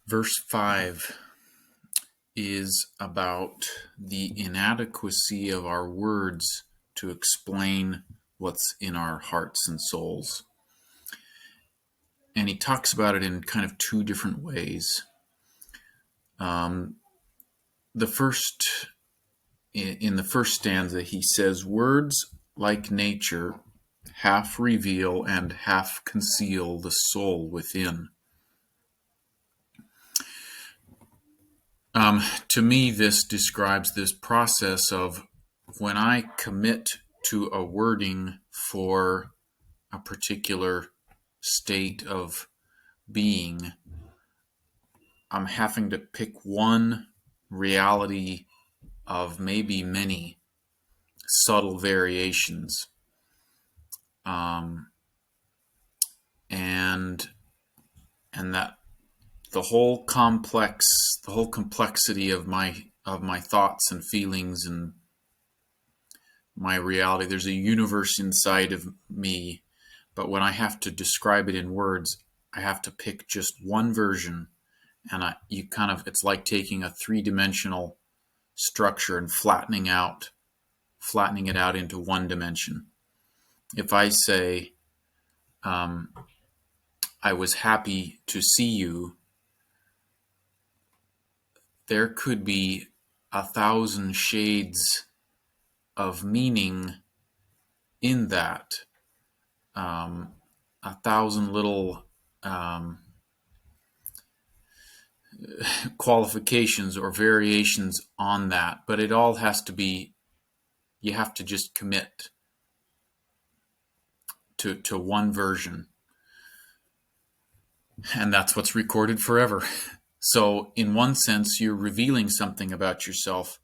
Verse 5 is about the inadequacy of our words to explain what's in our hearts and souls. And he talks about it in kind of two different ways. The first, in the first stanza, he says, "Words like nature half reveal and half conceal the soul within." To me, this describes this process of when I commit to a wording for a particular state of being, I'm having to pick one reality of maybe many subtle variations. And that the whole complexity of my thoughts and feelings and my reality. There's a universe inside of me, but when I have to describe it in words, I have to pick just one version, and it's like taking a three-dimensional structure and flattening it out into one dimension. If I say, I was happy to see you, there could be 1,000 shades of meaning in that, 1,000 little qualifications or variations on that, but it all has to be, you have to just commit to one version, and that's what's recorded forever. So in one sense, you're revealing something about yourself,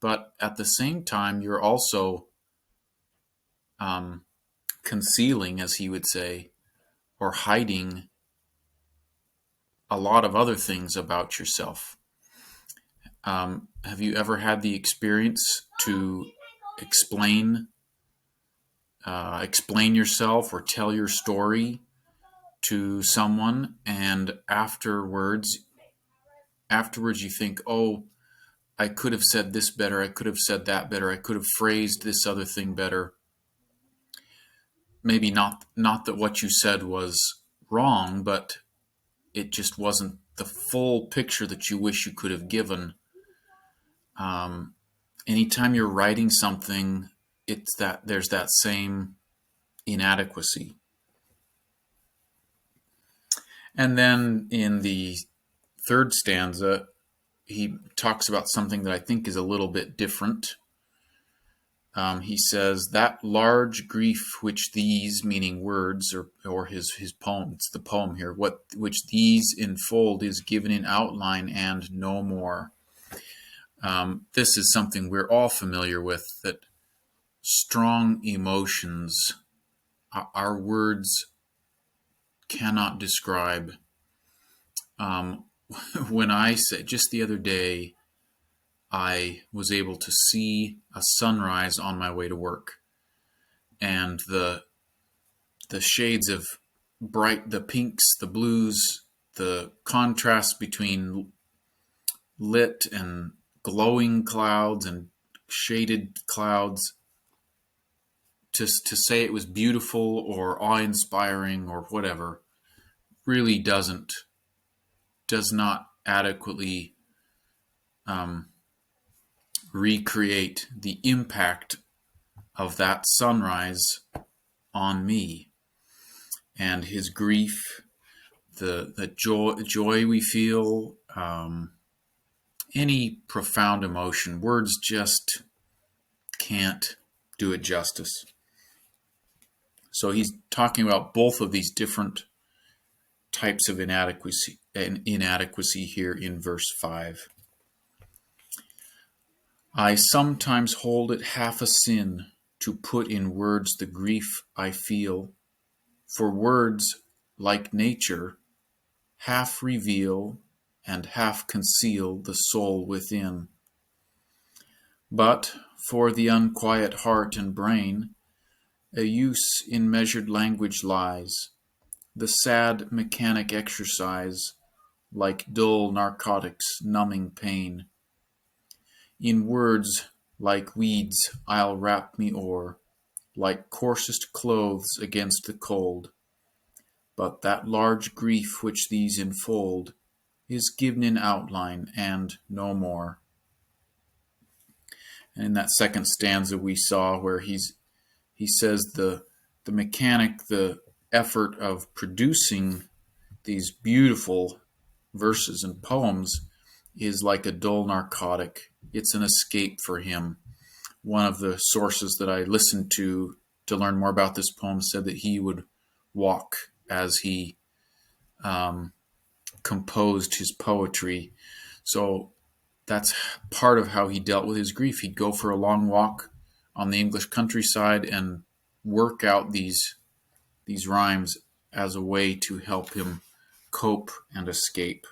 but at the same time, you're also concealing, as he would say, or hiding a lot of other things about yourself. Have you ever had the experience to explain yourself or tell your story to someone, and afterwards you think, oh, I could have said this better, I could have said that better, I could have phrased this other thing better. Maybe not that what you said was wrong, but it just wasn't the full picture that you wish you could have given. Anytime you're writing something, it's that there's that same inadequacy. And then in the third stanza, he talks about something that I think is a little bit different. He says, "That large grief which these," meaning words, or his poem, it's the poem here, which these enfold is given in outline and no more. This is something we're all familiar with, that strong emotions, our words cannot describe. When I say, just the other day, I was able to see a sunrise on my way to work, and the shades of bright, the pinks, the blues, the contrast between lit and glowing clouds and shaded clouds, to say it was beautiful or awe-inspiring or whatever, really does not adequately recreate the impact of that sunrise on me, and his grief, the joy we feel, any profound emotion. Words just can't do it justice. So he's talking about both of these different types of inadequacy here in verse 5. "I sometimes hold it half a sin to put in words the grief I feel, for words, like nature, half reveal and half conceal the soul within. But for the unquiet heart and brain, a use in measured language lies, the sad mechanic exercise, like dull narcotics numbing pain. In words like weeds I'll wrap me o'er, like coarsest clothes against the cold. But that large grief which these enfold is given in outline and no more. And in that second stanza we saw where he says the mechanic, the effort of producing these beautiful verses and poems is like a dull narcotic. It's an escape for him. One of the sources that I listened to learn more about this poem said that he would walk as he composed his poetry. So that's part of how he dealt with his grief. He'd go for a long walk on the English countryside and work out these rhymes as a way to help him cope and escape.